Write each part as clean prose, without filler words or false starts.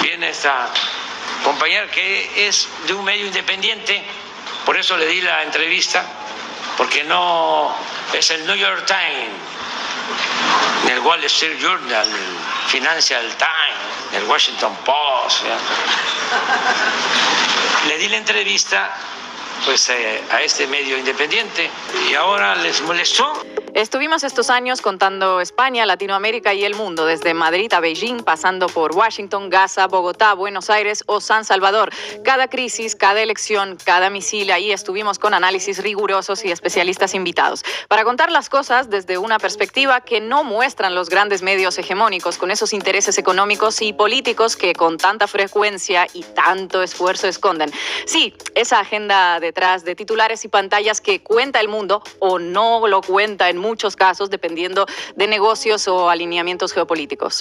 viene esta compañera que es de un medio independiente, por eso le di la entrevista, porque no es el New York Times, ni el Wall Street Journal, el Financial Times, el Washington Post. Le di la entrevista pues a este medio independiente y ahora les molestó. Estuvimos estos años contando España, Latinoamérica y el mundo, desde Madrid a Beijing, pasando por Washington, Gaza, Bogotá, Buenos Aires o San Salvador. Cada crisis, cada elección, cada misil, ahí estuvimos con análisis rigurosos y especialistas invitados para contar las cosas desde una perspectiva que no muestran los grandes medios hegemónicos, con esos intereses económicos y políticos que con tanta frecuencia y tanto esfuerzo esconden. Sí, esa agenda detrás de titulares y pantallas que cuenta el mundo o no lo cuenta en muchos casos, dependiendo de negocios o alineamientos geopolíticos.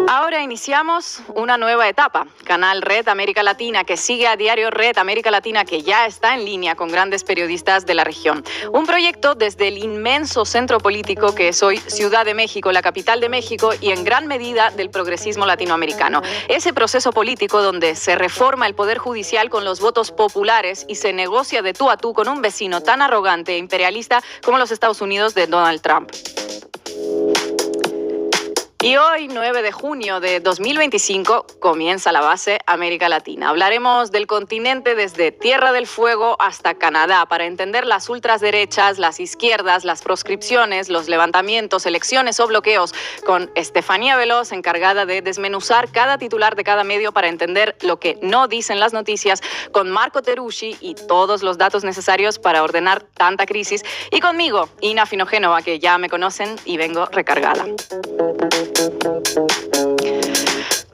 Ahora iniciamos una nueva etapa. Canal Red América Latina, que sigue a Diario Red América Latina, que ya está en línea con grandes periodistas de la región. Un proyecto desde el inmenso centro político que es hoy Ciudad de México, la capital de México, y en gran medida del progresismo latinoamericano. Ese proceso político donde se reforma el poder judicial con los votos populares y se negocia de tú a tú con un vecino tan arrogante e imperialista como los Estados Unidos de Donald Trump. Y hoy, 9 de junio de 2025, comienza la base América Latina. Hablaremos del continente desde Tierra del Fuego hasta Canadá para entender las ultraderechas, las izquierdas, las proscripciones, los levantamientos, elecciones o bloqueos, con Estefanía Veloz, encargada de desmenuzar cada titular de cada medio para entender lo que no dicen las noticias, con Marco Terusci y todos los datos necesarios para ordenar tanta crisis, y conmigo, Ina Finogénova, que ya me conocen y vengo recargada.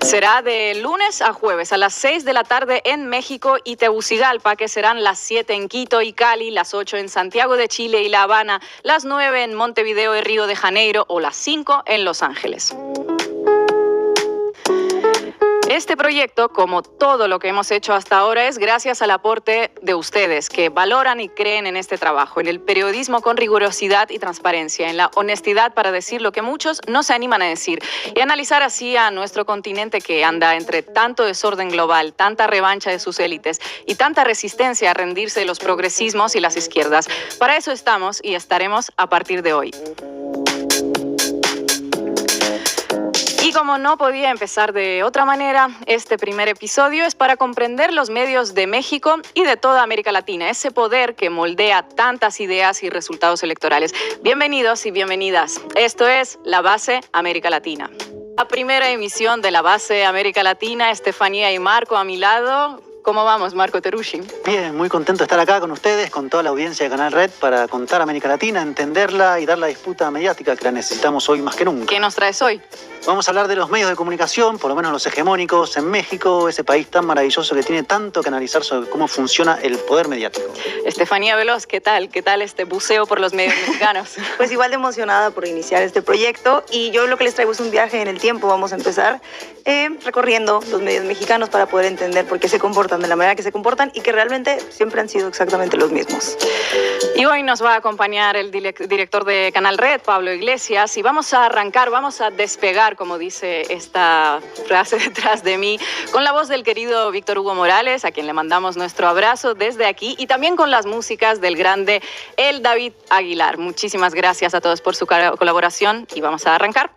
Será de lunes a jueves a las 6 de la tarde en México y Tegucigalpa, que serán las 7 en Quito y Cali, las 8 en Santiago de Chile y La Habana, las 9 en Montevideo y Río de Janeiro o las 5 en Los Ángeles. Este proyecto, como todo lo que hemos hecho hasta ahora, es gracias al aporte de ustedes que valoran y creen en este trabajo, en el periodismo con rigurosidad y transparencia, en la honestidad para decir lo que muchos no se animan a decir y analizar así a nuestro continente que anda entre tanto desorden global, tanta revancha de sus élites y tanta resistencia a rendirse de los progresismos y las izquierdas. Para eso estamos y estaremos a partir de hoy. Y como no podía empezar de otra manera, este primer episodio es para comprender los medios de México y de toda América Latina, ese poder que moldea tantas ideas y resultados electorales. Bienvenidos y bienvenidas. Esto es La Base América Latina. La primera emisión de La Base América Latina, Estefanía y Marco a mi lado. ¿Cómo vamos, Marco Terusci? Bien, muy contento de estar acá con ustedes, con toda la audiencia de Canal Red, para contar América Latina, entenderla y dar la disputa mediática que la necesitamos hoy más que nunca. ¿Qué nos traes hoy? Vamos a hablar de los medios de comunicación, por lo menos los hegemónicos, en México, ese país tan maravilloso que tiene tanto que analizar sobre cómo funciona el poder mediático. Estefanía Veloz, ¿qué tal? ¿Qué tal este buceo por los medios mexicanos? Pues igual de emocionada por iniciar este proyecto, y yo lo que les traigo es un viaje en el tiempo. Vamos a empezar recorriendo los medios mexicanos para poder entender por qué se comportan de la manera que se comportan y que realmente siempre han sido exactamente los mismos. Y hoy nos va a acompañar el director de Canal Red, Pablo Iglesias, y vamos a arrancar, vamos a despegar, como dice esta frase detrás de mí, con la voz del querido Víctor Hugo Morales, a quien le mandamos nuestro abrazo desde aquí, y también con las músicas del grande El David Aguilar. Muchísimas gracias a todos por su colaboración y vamos a arrancar.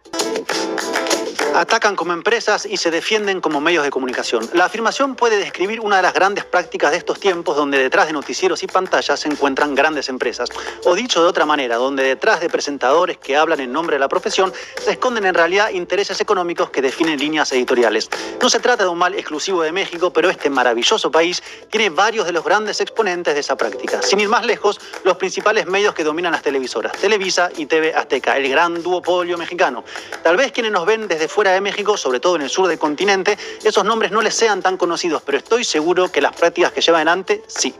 Atacan como empresas y se defienden como medios de comunicación. La afirmación puede describir una de las grandes prácticas de estos tiempos, donde detrás de noticieros y pantallas se encuentran grandes empresas. O dicho de otra manera, donde detrás de presentadores que hablan en nombre de la profesión se esconden en realidad intereses económicos que definen líneas editoriales. No se trata de un mal exclusivo de México, pero este maravilloso país tiene varios de los grandes exponentes de esa práctica. Sin ir más lejos, los principales medios que dominan las televisoras, Televisa y TV Azteca, el gran duopolio mexicano. Tal vez quienes nos ven desde fuera de México, sobre todo en el sur del continente, esos nombres no les sean tan conocidos, pero estoy seguro que las prácticas que llevan adelante, sí.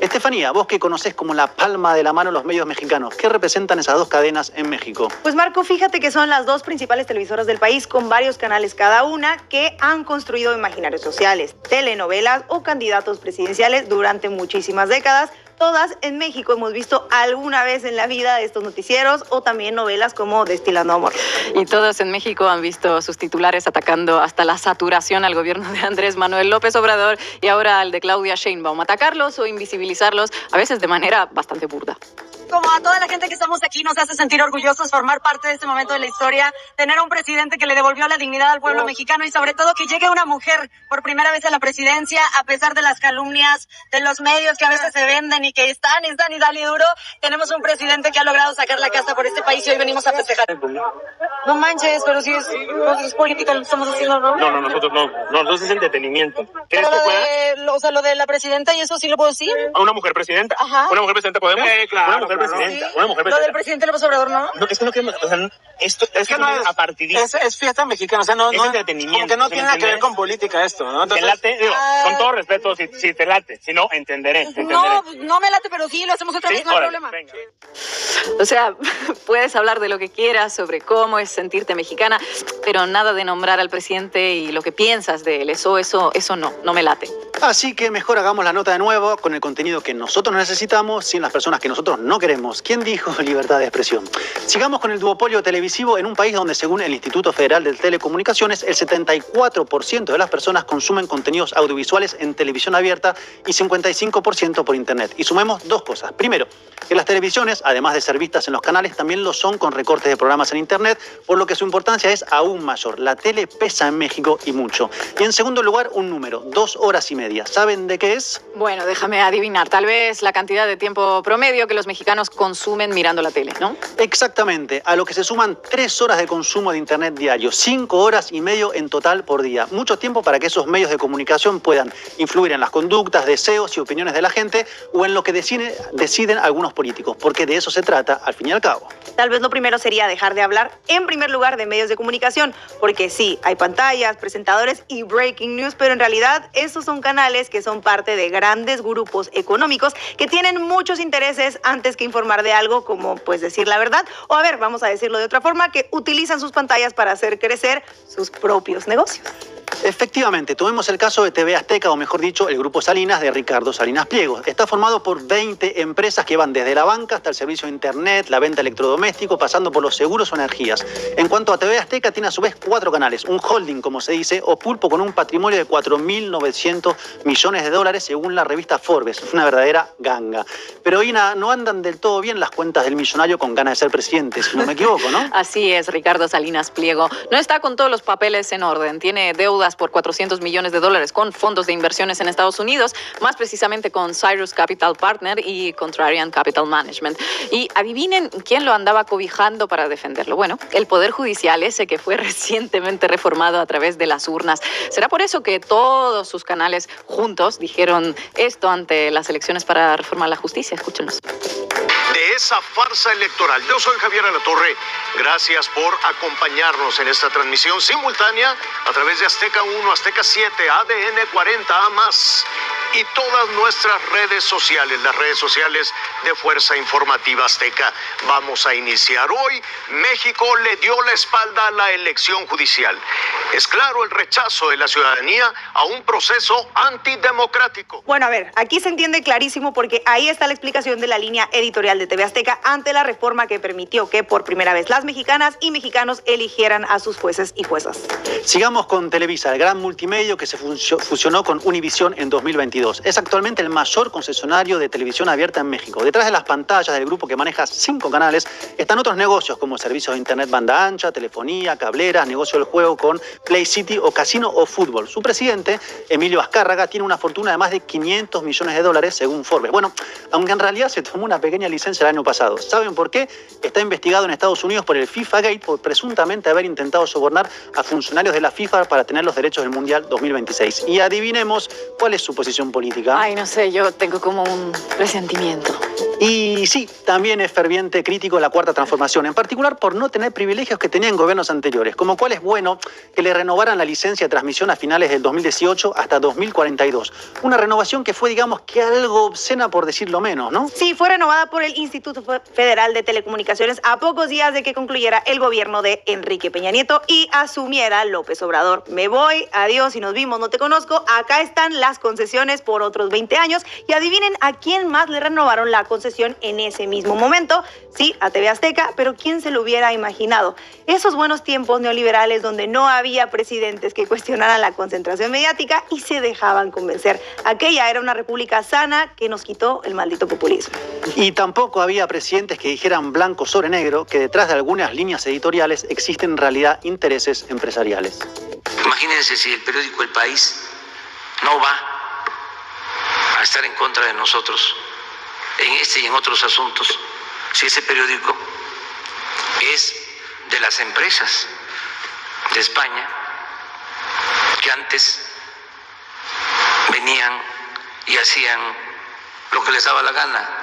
Estefanía, vos que conocés como la palma de la mano los medios mexicanos, ¿qué representan esas dos cadenas en México? Pues Marco, fíjate que son las dos principales televisoras del país, con varios canales cada una, que han construido imaginarios sociales, telenovelas o candidatos presidenciales durante muchísimas décadas, Todas en México hemos visto alguna vez en la vida de estos noticieros o también novelas como Destilando Amor. Y todos en México han visto sus titulares atacando hasta la saturación al gobierno de Andrés Manuel López Obrador y ahora al de Claudia Sheinbaum. Atacarlos o invisibilizarlos, a veces de manera bastante burda. Como a toda la gente que estamos aquí nos hace sentir orgullosos formar parte de este momento de la historia, tener a un presidente que le devolvió la dignidad al pueblo mexicano y sobre todo que llegue una mujer por primera vez a la presidencia a pesar de las calumnias de los medios que a veces se venden y que están y dale duro. Tenemos un presidente que ha logrado sacar la casa por este país y hoy venimos a festejar. No manches, pero si es política lo que estamos haciendo, ¿no? No, nosotros no. Nosotros es entretenimiento. ¿Quieres que pueda? O sea, lo de la presidenta y eso sí lo puedo decir. ¿A una mujer presidenta? Ajá. ¿Una mujer presidenta podemos? Claro. Una mujer presidenta. Sí. Una mujer Lo presidenta. del presidente López Obrador, ¿no? No, es que no queremos, o sea, esto es que no es apartidista. Es fiesta mexicana, o sea, no, Es entretenimiento. como que no tiene nada que ver con política esto, ¿no? Entonces, te late, digo, con todo respeto, si te late, si no, entenderé. No me late, pero sí, lo hacemos otra vez, no hay problema. Venga. O sea, puedes hablar de lo que quieras sobre cómo es sentirte mexicana, pero nada de nombrar al presidente y lo que piensas de él. Eso no me late. Así que mejor hagamos la nota de nuevo con el contenido que nosotros necesitamos, sin las personas que nosotros no queremos. ¿Quién dijo libertad de expresión? Sigamos con el duopolio televisivo en un país donde, según el Instituto Federal de Telecomunicaciones, el 74% de las personas consumen contenidos audiovisuales en televisión abierta y 55% por internet. Y sumemos dos cosas. Primero, que las televisiones, además de ser vistas en los canales, también lo son con recortes de programas en internet, por lo que su importancia es aún mayor. La tele pesa en México y mucho. Y en segundo lugar, un número, 2 horas y media. ¿Saben de qué es? Bueno, déjame adivinar. Tal vez la cantidad de tiempo promedio que los mexicanos consumen mirando la tele, ¿no? Exactamente, a lo que se suman 3 horas de consumo de internet diario, 5 horas y medio en total por día. Mucho tiempo para que esos medios de comunicación puedan influir en las conductas, deseos y opiniones de la gente o en lo que deciden algunos políticos, porque de eso se trata al fin y al cabo. Tal vez lo primero sería dejar de hablar en primer lugar de medios de comunicación, porque sí, hay pantallas, presentadores y breaking news, pero en realidad esos son canales que son parte de grandes grupos económicos que tienen muchos intereses antes que informar de algo como pues decir la verdad, o a ver, vamos a decirlo de otra forma, que utilizan sus pantallas para hacer crecer sus propios negocios. Efectivamente, tomemos el caso de TV Azteca, o mejor dicho, el Grupo Salinas de Ricardo Salinas Pliego. Está formado por 20 empresas que van desde la banca hasta el servicio de internet, la venta de electrodomésticos, pasando por los seguros o energías. En cuanto a TV Azteca, tiene a su vez 4 canales, un holding, como se dice, o pulpo con un patrimonio de 4.900 millones de dólares según la revista Forbes. Es una verdadera ganga. Pero Ina, no andan del todo bien las cuentas del millonario con ganas de ser presidente, si no me equivoco, ¿no? Así es, Ricardo Salinas Pliego. No está con todos los papeles en orden. Tiene deudas por 400 millones de dólares con fondos de inversiones en Estados Unidos, más precisamente con Cyrus Capital Partner y Contrarian Capital Management. Y adivinen quién lo andaba cobijando para defenderlo. Bueno, el Poder Judicial, ese que fue recientemente reformado a través de las urnas. ¿Será por eso que todos sus canales juntos dijeron esto ante las elecciones para reformar la justicia? Escúchenos. De esa farsa electoral. Yo soy Javier Alatorre. Gracias por acompañarnos en esta transmisión simultánea a través de Azteca 1, Azteca 7, ADN 40, A+, y todas nuestras redes sociales, las redes sociales de Fuerza Informativa Azteca. Vamos a iniciar hoy. México le dio la espalda a la elección judicial. Es claro el rechazo de la ciudadanía a un proceso antidemocrático. Bueno, a ver, aquí se entiende clarísimo porque ahí está la explicación de la línea editorial de TV Azteca ante la reforma que permitió que por primera vez las mexicanas y mexicanos eligieran a sus jueces y juezas. Sigamos con Televisa, el gran multimedio que se fusionó con Univisión en 2022. Es actualmente el mayor concesionario de televisión abierta en México. Detrás de las pantallas del grupo que maneja 5 canales están otros negocios como servicios de internet banda ancha, telefonía, cableras, negocio del juego con Play City o casino o fútbol. Su presidente, Emilio Azcárraga, tiene una fortuna de más de 500 millones de dólares según Forbes. Bueno, aunque en realidad se tomó una pequeña licencia el año pasado. ¿Saben por qué? Está investigado en Estados Unidos por el FIFA Gate por presuntamente haber intentado sobornar a funcionarios de la FIFA para tener los derechos del Mundial 2026. Y adivinemos cuál es su posición política. Ay, no sé, yo tengo como un presentimiento. Y sí, también es ferviente crítico de la Cuarta Transformación, en particular por no tener privilegios que tenían gobiernos anteriores, como cuál es bueno que le renovaran la licencia de transmisión a finales del 2018 hasta 2042. Una renovación que fue, digamos, que algo obscena por decirlo menos, ¿no? Sí, fue renovada por el Instituto Federal de Telecomunicaciones a pocos días de que concluyera el gobierno de Enrique Peña Nieto y asumiera López Obrador. Me voy, adiós y nos vimos, no te conozco. Acá están las concesiones por otros 20 años. Y adivinen a quién más le renovaron la concesión en ese mismo momento. Sí, a TV Azteca, pero ¿quién se lo hubiera imaginado? Esos buenos tiempos neoliberales donde no había presidentes que cuestionaran la concentración mediática y se dejaban convencer. Aquella era una república sana que nos quitó el maldito populismo. Y tampoco había presidentes que dijeran blanco sobre negro que detrás de algunas líneas editoriales existen en realidad intereses empresariales. Imagínense si el periódico El País no va a estar en contra de nosotros en este y en otros asuntos, si ese periódico es de las empresas de España que antes venían y hacían lo que les daba la gana.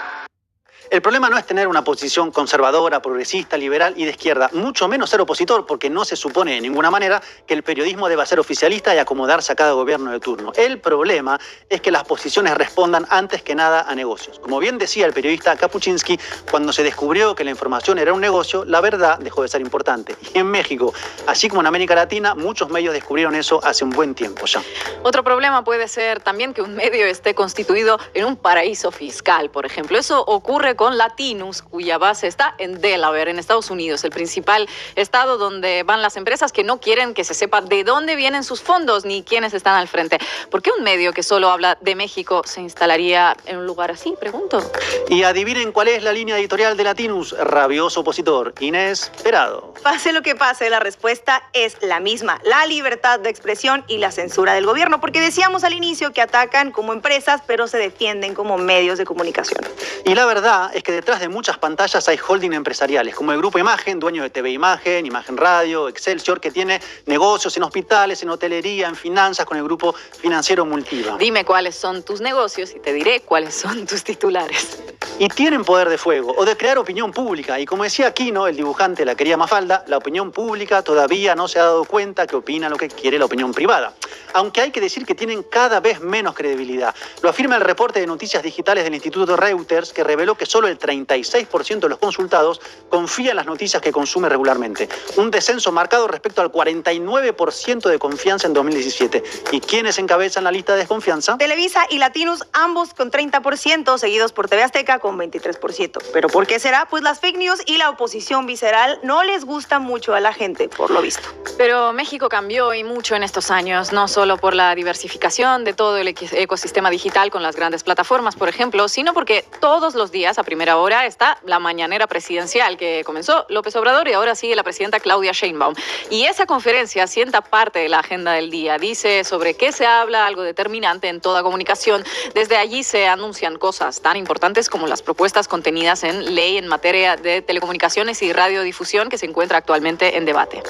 El problema no es tener una posición conservadora, progresista, liberal y de izquierda, mucho menos ser opositor, porque no se supone de ninguna manera que el periodismo deba ser oficialista y acomodarse a cada gobierno de turno. El problema es que las posiciones respondan antes que nada a negocios. Como bien decía el periodista Kapuczynski, cuando se descubrió que la información era un negocio, la verdad dejó de ser importante. Y en México, así como en América Latina, muchos medios descubrieron eso hace un buen tiempo ya. Otro problema puede ser también que un medio esté constituido en un paraíso fiscal, por ejemplo. Eso ocurre con Latinus, cuya base está en Delaware, en Estados Unidos, el principal estado donde van las empresas que no quieren que se sepa de dónde vienen sus fondos ni quiénes están al frente. ¿Por qué un medio que solo habla de México se instalaría en un lugar así? Pregunto. Y adivinen cuál es la línea editorial de Latinus, rabioso opositor, inesperado. Pase lo que pase, la respuesta es la misma: la libertad de expresión y la censura del gobierno, porque decíamos al inicio que atacan como empresas, pero se defienden como medios de comunicación. Y la verdad es que detrás de muchas pantallas hay holding empresariales, como el Grupo Imagen, dueño de TV Imagen, Imagen Radio, Excelsior, que tiene negocios en hospitales, en hotelería, en finanzas, con el grupo financiero Multiva. Dime cuáles son tus negocios y te diré cuáles son tus titulares. Y tienen poder de fuego, o de crear opinión pública. Y como decía Aquino, el dibujante de La querida Mafalda, la opinión pública todavía no se ha dado cuenta que opina lo que quiere la opinión privada. Aunque hay que decir que tienen cada vez menos credibilidad. Lo afirma el reporte de noticias digitales del Instituto Reuters, que reveló que solo el 36% de los consultados confía en las noticias que consume regularmente. Un descenso marcado respecto al 49% de confianza en 2017. ¿Y quiénes encabezan la lista de desconfianza? Televisa y Latinus, ambos con 30%, seguidos por TV Azteca con 23%. ¿Pero por qué será? Pues las fake news y la oposición visceral no les gusta mucho a la gente, por lo visto. Pero México cambió y mucho en estos años, no solo por la diversificación de todo el ecosistema digital con las grandes plataformas, por ejemplo, sino porque todos los días a primera hora está la mañanera presidencial que comenzó López Obrador y ahora sigue la presidenta Claudia Sheinbaum. Y esa conferencia sienta parte de la agenda del día. Dice sobre qué se habla, algo determinante en toda comunicación. Desde allí se anuncian cosas tan importantes como las propuestas contenidas en ley en materia de telecomunicaciones y radiodifusión que se encuentra actualmente en debate.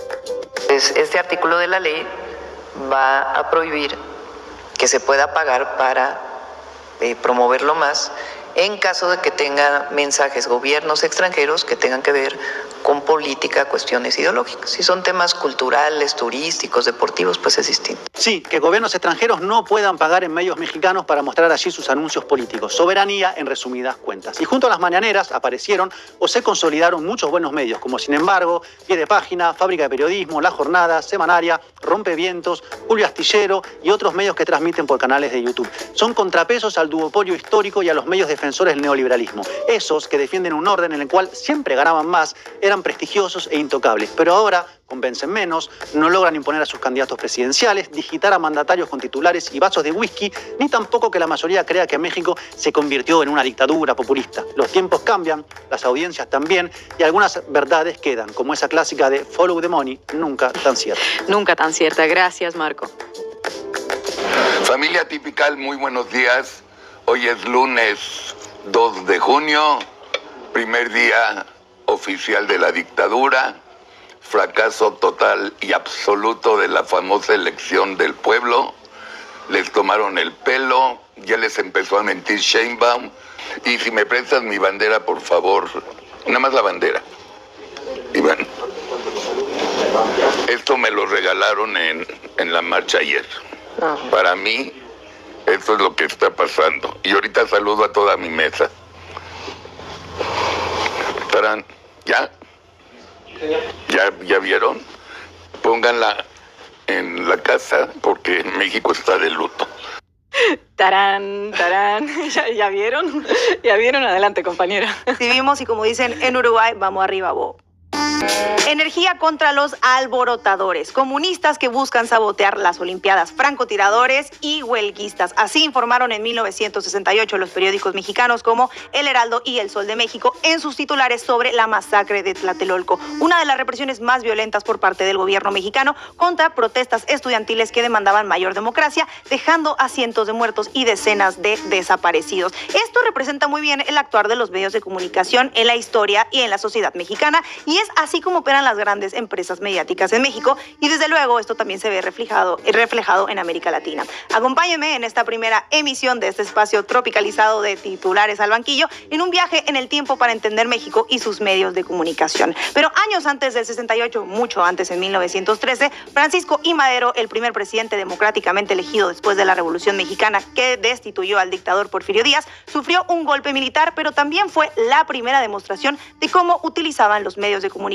Este artículo de la ley va a prohibir que se pueda pagar para promoverlo más en caso de que tenga mensajes gobiernos extranjeros que tengan que ver con política, cuestiones ideológicas. Si son temas culturales, turísticos, deportivos, pues es distinto. Sí, que gobiernos extranjeros no puedan pagar en medios mexicanos para mostrar allí sus anuncios políticos. Soberanía en resumidas cuentas. Y junto a las mañaneras aparecieron o se consolidaron muchos buenos medios, como Sin embargo, Pie de Página, Fábrica de Periodismo, La Jornada, Semanaria, Rompevientos, Julio Astillero y otros medios que transmiten por canales de YouTube. Son contrapesos al duopolio histórico y a los medios defensores del neoliberalismo. Esos que defienden un orden en el cual siempre ganaban más, eran prestigiosos e intocables, pero ahora convencen menos, no logran imponer a sus candidatos presidenciales, digitar a mandatarios con titulares y vasos de whisky, ni tampoco que la mayoría crea que México se convirtió en una dictadura populista. Los tiempos cambian, las audiencias también, y algunas verdades quedan, como esa clásica de follow the money, nunca tan cierta. Nunca tan cierta. Gracias, Marco. Familia Tipical, muy buenos días. Hoy es lunes 2 de junio, primer día oficial de la dictadura, fracaso total y absoluto de la famosa elección del pueblo. Les tomaron el pelo, ya les empezó a mentir Sheinbaum. Y si me prestas mi bandera, por favor, nada más la bandera. Iván, esto me lo regalaron en la marcha ayer. Para mí, esto es lo que está pasando. Y ahorita saludo a toda mi mesa. Estarán, ¿Ya vieron? Pónganla en la casa porque México está de luto. Tarán, tarán. ¿Ya vieron? ¿Ya vieron? Adelante, compañera. Si vimos y como dicen en Uruguay, vamos arriba, vos. Energía contra los alborotadores, comunistas que buscan sabotear las Olimpiadas, francotiradores y huelguistas. Así informaron en 1968 los periódicos mexicanos como El Heraldo y El Sol de México en sus titulares sobre la masacre de Tlatelolco, una de las represiones más violentas por parte del gobierno mexicano contra protestas estudiantiles que demandaban mayor democracia, dejando a cientos de muertos y decenas de desaparecidos. Esto representa muy bien el actuar de los medios de comunicación en la historia y en la sociedad mexicana, y es así como operan las grandes empresas mediáticas en México, y desde luego esto también se ve reflejado en América Latina. Acompáñenme en esta primera emisión de este espacio tropicalizado de Titulares al Banquillo en un viaje en el tiempo para entender México y sus medios de comunicación. Pero años antes del 68, mucho antes, en 1913, Francisco I. Madero, el primer presidente democráticamente elegido después de la Revolución Mexicana que destituyó al dictador Porfirio Díaz, sufrió un golpe militar, pero también fue la primera demostración de cómo utilizaban los medios de comunicación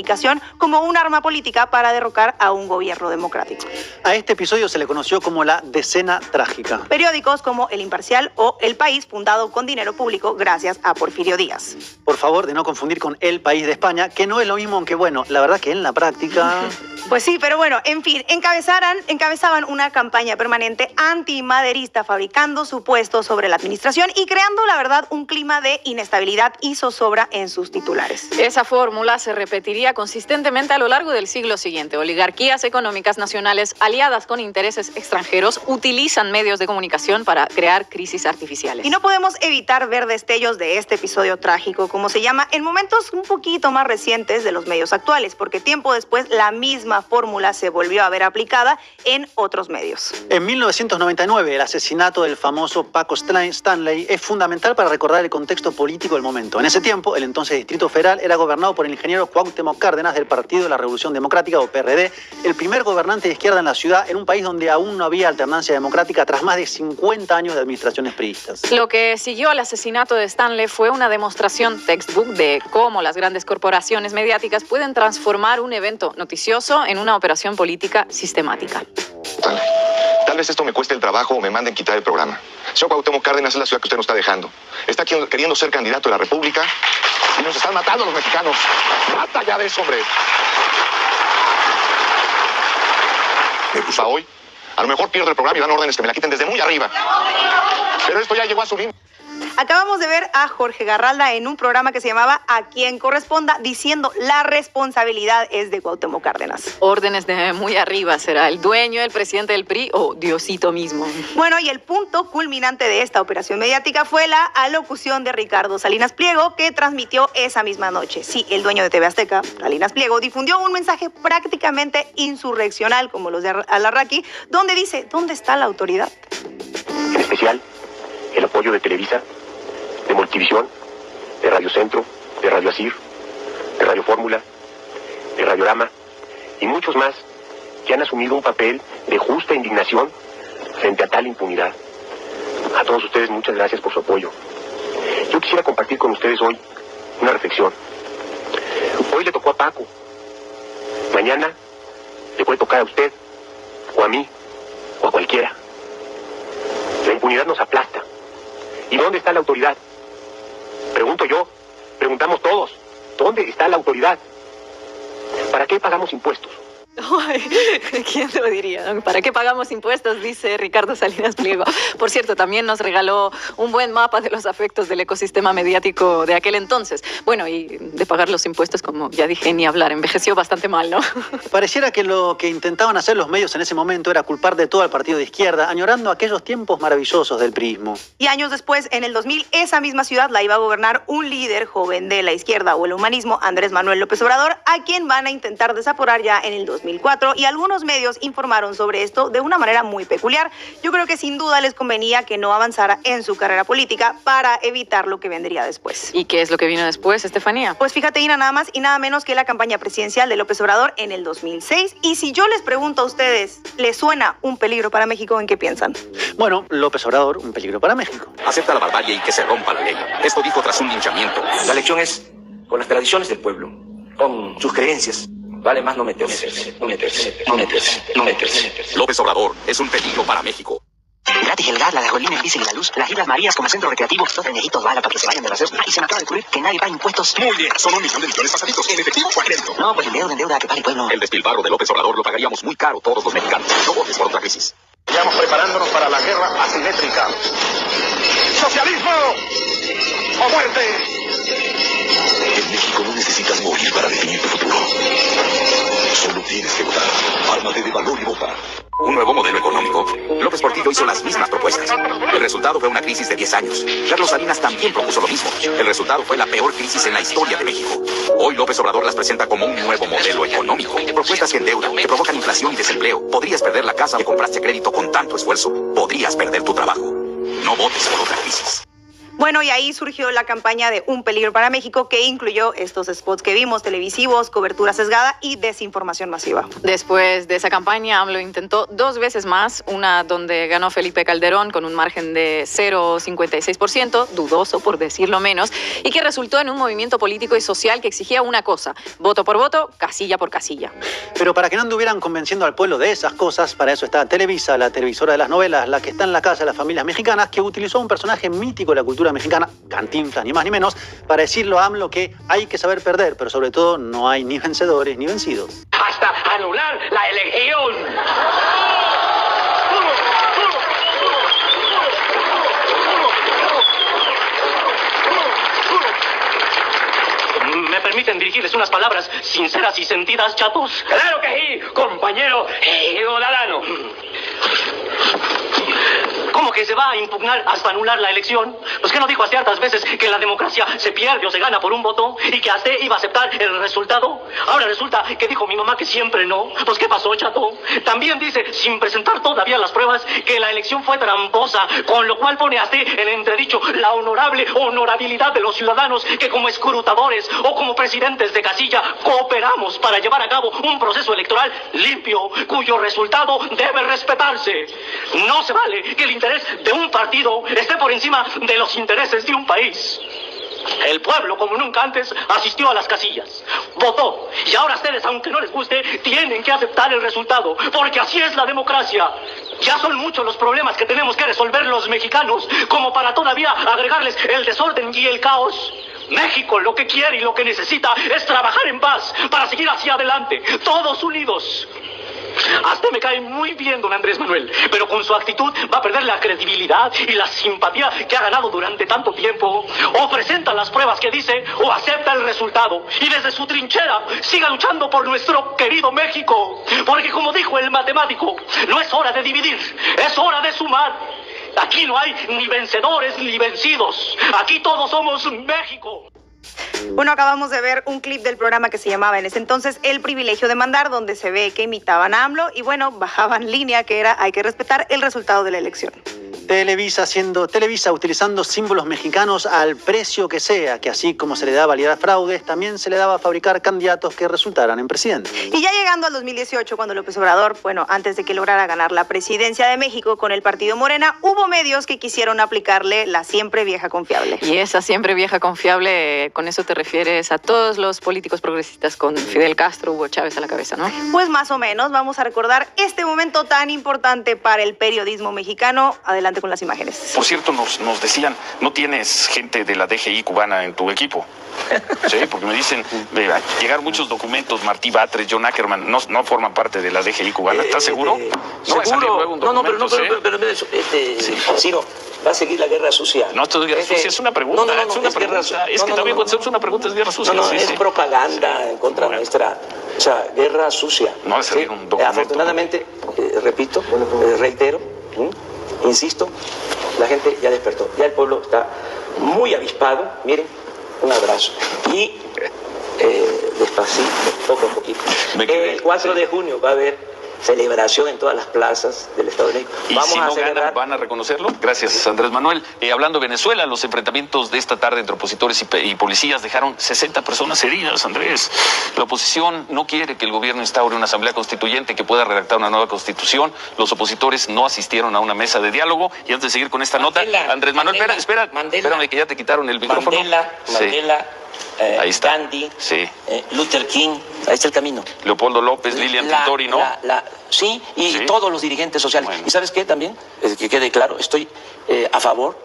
como un arma política para derrocar a un gobierno democrático. A este episodio se le conoció como la Decena Trágica. Periódicos como El Imparcial o El País, fundado con dinero público gracias a Porfirio Díaz. Por favor, de no confundir con El País de España, que no es lo mismo, aunque bueno, la verdad que en la práctica... Pues sí, pero bueno, en fin, encabezaban una campaña permanente antimaderista, fabricando supuestos sobre la administración y creando, la verdad, un clima de inestabilidad y zozobra en sus titulares. Esa fórmula se repetiría consistentemente a lo largo del siglo siguiente. Oligarquías económicas nacionales aliadas con intereses extranjeros utilizan medios de comunicación para crear crisis artificiales. Y no podemos evitar ver destellos de este episodio trágico, como se llama, en momentos un poquito más recientes de los medios actuales, porque tiempo después la misma fórmula se volvió a ver aplicada en otros medios. En 1999, el asesinato del famoso Paco Stanley es fundamental para recordar el contexto político del momento. En ese tiempo, el entonces Distrito Federal era gobernado por el ingeniero Cuauhtémoc Cárdenas del Partido de la Revolución Democrática, o PRD, el primer gobernante de izquierda en la ciudad, en un país donde aún no había alternancia democrática tras más de 50 años de administraciones priistas. Lo que siguió al asesinato de Stanley fue una demostración textbook de cómo las grandes corporaciones mediáticas pueden transformar un evento noticioso en una operación política sistemática. Tal vez esto me cueste el trabajo o me manden quitar el programa. Señor Cuauhtémoc Cárdenas, es la ciudad que usted nos está dejando. Está queriendo ser candidato de la República y nos están matando los mexicanos. ¡Basta ya de eso, hombre! Hoy, a lo mejor pierdo el programa y dan órdenes que me la quiten desde muy arriba. Pero esto ya llegó a su límite. Acabamos de ver a Jorge Garralda en un programa que se llamaba A Quien Corresponda, diciendo la responsabilidad es de Cuauhtémoc Cárdenas. Órdenes de muy arriba, ¿será el dueño, el presidente del PRI o Diosito mismo? Bueno, y el punto culminante de esta operación mediática fue la alocución de Ricardo Salinas Pliego, que transmitió esa misma noche. Sí, el dueño de TV Azteca, Salinas Pliego, difundió un mensaje prácticamente insurreccional, como los de Alarraqui, donde dice, ¿dónde está la autoridad? En especial, el apoyo de Televisa, de Multivisión, de Radio Centro, de Radio Asir, de Radio Fórmula, de Radiorama y muchos más que han asumido un papel de justa indignación frente a tal impunidad. A todos ustedes muchas gracias por su apoyo. Yo quisiera compartir con ustedes hoy una reflexión. Hoy le tocó a Paco. Mañana le puede tocar a usted, o a mí, o a cualquiera. La impunidad nos aplasta. ¿Y dónde está la autoridad? Pregunto yo, preguntamos todos, ¿dónde está la autoridad? ¿Para qué pagamos impuestos? Ay, ¿quién lo diría? ¿Para qué pagamos impuestos? Dice Ricardo Salinas Pliego. Por cierto, también nos regaló un buen mapa de los afectos del ecosistema mediático de aquel entonces. Bueno, y de pagar los impuestos, como ya dije, ni hablar, envejeció bastante mal, ¿no? Pareciera que lo que intentaban hacer los medios en ese momento era culpar de todo al partido de izquierda, añorando aquellos tiempos maravillosos del priismo. Y años después, en el 2000, esa misma ciudad la iba a gobernar un líder joven de la izquierda o el humanismo, Andrés Manuel López Obrador, a quien van a intentar desaforar ya en el 2004, y algunos medios informaron sobre esto de una manera muy peculiar. Yo creo que sin duda les convenía que no avanzara en su carrera política para evitar lo que vendría después. ¿Y qué es lo que vino después, Estefanía? Pues fíjate, Ina, nada más y nada menos que la campaña presidencial de López Obrador en el 2006. Y si yo les pregunto a ustedes, ¿les suena un peligro para México? ¿En qué piensan? Bueno, López Obrador, un peligro para México. Acepta la barbarie y que se rompa la ley. Esto dijo tras un linchamiento. La lección es con las tradiciones del pueblo, con sus creencias. Vale más no meterse. López Obrador es un peligro para México. Gratis el gas. electricidad, la gasolina, el diésel y la luz, las Islas Marías como centro recreativo, los trenejitos bala para que se vayan de las. Y se me acaba de ocurrir que nadie paga impuestos. Muy bien, son 1 millón de millones pasaditos, ¿en efectivo o a crédito? No, pues en deuda que pague el pueblo. El despilfarro de López Obrador lo pagaríamos muy caro todos los mexicanos. No votes por otra crisis. Estamos preparándonos para la guerra asimétrica. ¡Socialismo o muerte! En México no necesitas morir para definir tu futuro. Solo tienes que votar. Ármate de valor y vota. Un nuevo modelo económico. López Portillo hizo las mismas propuestas. El resultado fue una crisis de 10 años. Carlos Salinas también propuso lo mismo. El resultado fue la peor crisis en la historia de México. Hoy López Obrador las presenta como un nuevo modelo económico. Propuestas que endeudan, que provocan inflación y desempleo. Podrías perder la casa que compraste crédito con tanto esfuerzo. Podrías perder tu trabajo. No votes por otra crisis. Bueno, y ahí surgió la campaña de Un Peligro para México, que incluyó estos spots que vimos, televisivos, cobertura sesgada y desinformación masiva. Después de esa campaña, AMLO intentó 2 veces más, una donde ganó Felipe Calderón con un margen de 0,56%, dudoso por decirlo menos, y que resultó en un movimiento político y social que exigía una cosa: voto por voto, casilla por casilla. Pero para que no anduvieran convenciendo al pueblo de esas cosas, para eso está Televisa, la televisora de las novelas, la que está en la casa de las familias mexicanas, que utilizó un personaje mítico de la cultura mexicana, Cantinflas, ni más ni menos, para decirlo a AMLO que hay que saber perder, pero sobre todo no hay ni vencedores ni vencidos. Hasta anular la elección. ¿Me permiten dirigirles unas palabras sinceras y sentidas, chatos? Claro que sí, compañero ciudadano. ¿Cómo que se va a impugnar hasta anular la elección? Pues que no dijo hace hartas veces que en la democracia se pierde o se gana por un voto y que hasta iba a aceptar el resultado. Ahora resulta que dijo mi mamá que siempre no. Pues ¿qué pasó, chato? También dice, sin presentar todavía las pruebas, que la elección fue tramposa, con lo cual pone hasta en entredicho la honorabilidad de los ciudadanos que como escrutadores o como presidentes de casilla cooperamos para llevar a cabo un proceso electoral limpio, cuyo resultado debe respetarse. No se vale que el interés de un partido esté por encima de los intereses de un país. El pueblo, como nunca antes, asistió a las casillas, votó, y ahora ustedes, aunque no les guste, tienen que aceptar el resultado, porque así es la democracia. Ya son muchos los problemas que tenemos que resolver los mexicanos, como para todavía agregarles el desorden y el caos. México lo que quiere y lo que necesita es trabajar en paz para seguir hacia adelante, todos unidos. Hasta me cae muy bien don Andrés Manuel, pero con su actitud va a perder la credibilidad y la simpatía que ha ganado durante tanto tiempo. O presenta las pruebas que dice o acepta el resultado y desde su trinchera siga luchando por nuestro querido México. Porque como dijo el matemático, no es hora de dividir, es hora de sumar. Aquí no hay ni vencedores ni vencidos, aquí todos somos México. Bueno, acabamos de ver un clip del programa que se llamaba en ese entonces El Privilegio de Mandar, donde se ve que imitaban a AMLO y bueno, bajaban línea que era hay que respetar el resultado de la elección. Televisa siendo Televisa, utilizando símbolos mexicanos al precio que sea, que así como se le daba a validar fraudes, también se le daba a fabricar candidatos que resultaran en presidente. Y ya llegando al 2018, cuando López Obrador, bueno, antes de que lograra ganar la presidencia de México con el partido Morena, hubo medios que quisieron aplicarle la siempre vieja confiable. Y esa siempre vieja confiable, con eso te refieres a todos los políticos progresistas con Fidel Castro, Hugo Chávez a la cabeza, ¿no? Pues más o menos, vamos a recordar este momento tan importante para el periodismo mexicano. Adelante con las imágenes. Por cierto, nos decían, no tienes gente de la DGI cubana en tu equipo. Sí, porque me dicen, llegaron muchos documentos, Martí Batres, John Ackerman, no forman parte de la DGI cubana. ¿Estás seguro? No va a salir luego un documento, Ciro, va a seguir la guerra sucia. No, esto es guerra sucia, es una pregunta. Es una pregunta. Es que también cuando hacemos una pregunta es guerra sucia. Es propaganda en contra nuestra. O sea, guerra sucia. No va a salir un documento. Afortunadamente, repito, reitero, insisto, la gente ya despertó. Ya el pueblo está muy avispado. Miren, un abrazo. Y despacito, poco a poquito. El 4 de junio va a haber celebración en todas las plazas del Estado de México. Y vamos si no a celebrar... ganan, van a reconocerlo. Gracias, Andrés Manuel. Hablando de Venezuela, los enfrentamientos de esta tarde entre opositores y policías dejaron 60 personas heridas, Andrés. La oposición no quiere que el gobierno instaure una asamblea constituyente que pueda redactar una nueva constitución. Los opositores no asistieron a una mesa de diálogo. Y antes de seguir con esta nota, Andrés Manuel, espérame que ya te quitaron el micrófono. Mandela Ahí está. Gandhi, Sí. Luther King, ahí está el camino. Leopoldo López, Lilian Tintori, ¿no? Sí, y todos los dirigentes sociales. ¿Y sabes qué también? Que quede claro, estoy a favor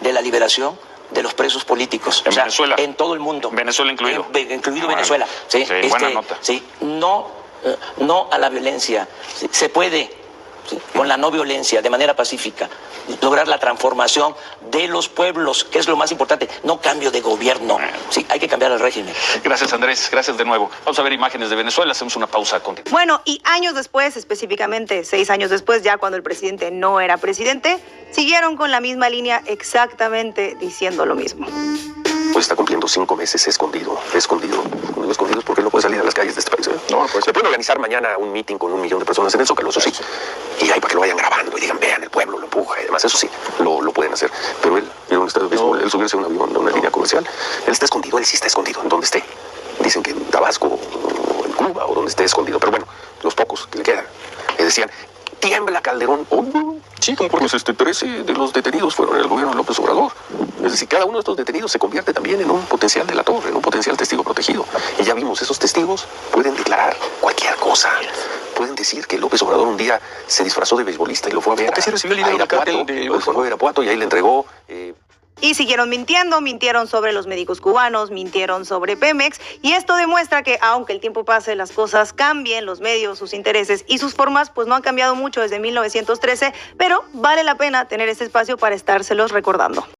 de la liberación de los presos políticos. En Venezuela. En todo el mundo. Venezuela incluido. Incluido Venezuela. Sí, buena nota. Sí, no a la violencia. Sí, se puede, con la no violencia, de manera pacífica, lograr la transformación de los pueblos, que es lo más importante, no cambio de gobierno. Sí, hay que cambiar el régimen. Gracias, Andrés. Gracias de nuevo. Vamos a ver imágenes de Venezuela. Hacemos una pausa. Bueno, y años después, específicamente 6 años después, ya cuando el presidente no era presidente, siguieron con la misma línea, exactamente diciendo lo mismo. Pues está cumpliendo 5 meses escondido. Cuando escondido es porque no puede salir a las calles de este país. No, pues se puede organizar mañana un meeting con 1 millón de personas en el Zócalo, eso sí. Y ahí para que lo vayan grabando y digan, vean, el pueblo lo empuja y demás, eso sí, lo pueden hacer. Pero él, en un estado de béisbol, él subirse a un avión, a una línea comercial, él está escondido, él sí está escondido, en donde esté. Dicen que en Tabasco, o en Cuba, o donde esté escondido. Pero bueno, los pocos que le quedan, le decían, tiembla Calderón. Sí, porque 13 de los detenidos fueron en el gobierno de López Obrador. Es decir, cada uno de estos detenidos se convierte también en un potencial delator, en un potencial testigo protegido. Y ya vimos, esos testigos pueden declarar cualquier cosa. Pueden decir que López Obrador un día se disfrazó de beisbolista y lo fue a ver. Que sí recibió el dinero del cártel de Irapuato y ahí le entregó. Y siguieron mintieron sobre los médicos cubanos, mintieron sobre Pemex, y esto demuestra que aunque el tiempo pase, las cosas cambien, los medios, sus intereses y sus formas pues no han cambiado mucho desde 1913, pero vale la pena tener este espacio para estárselos recordando.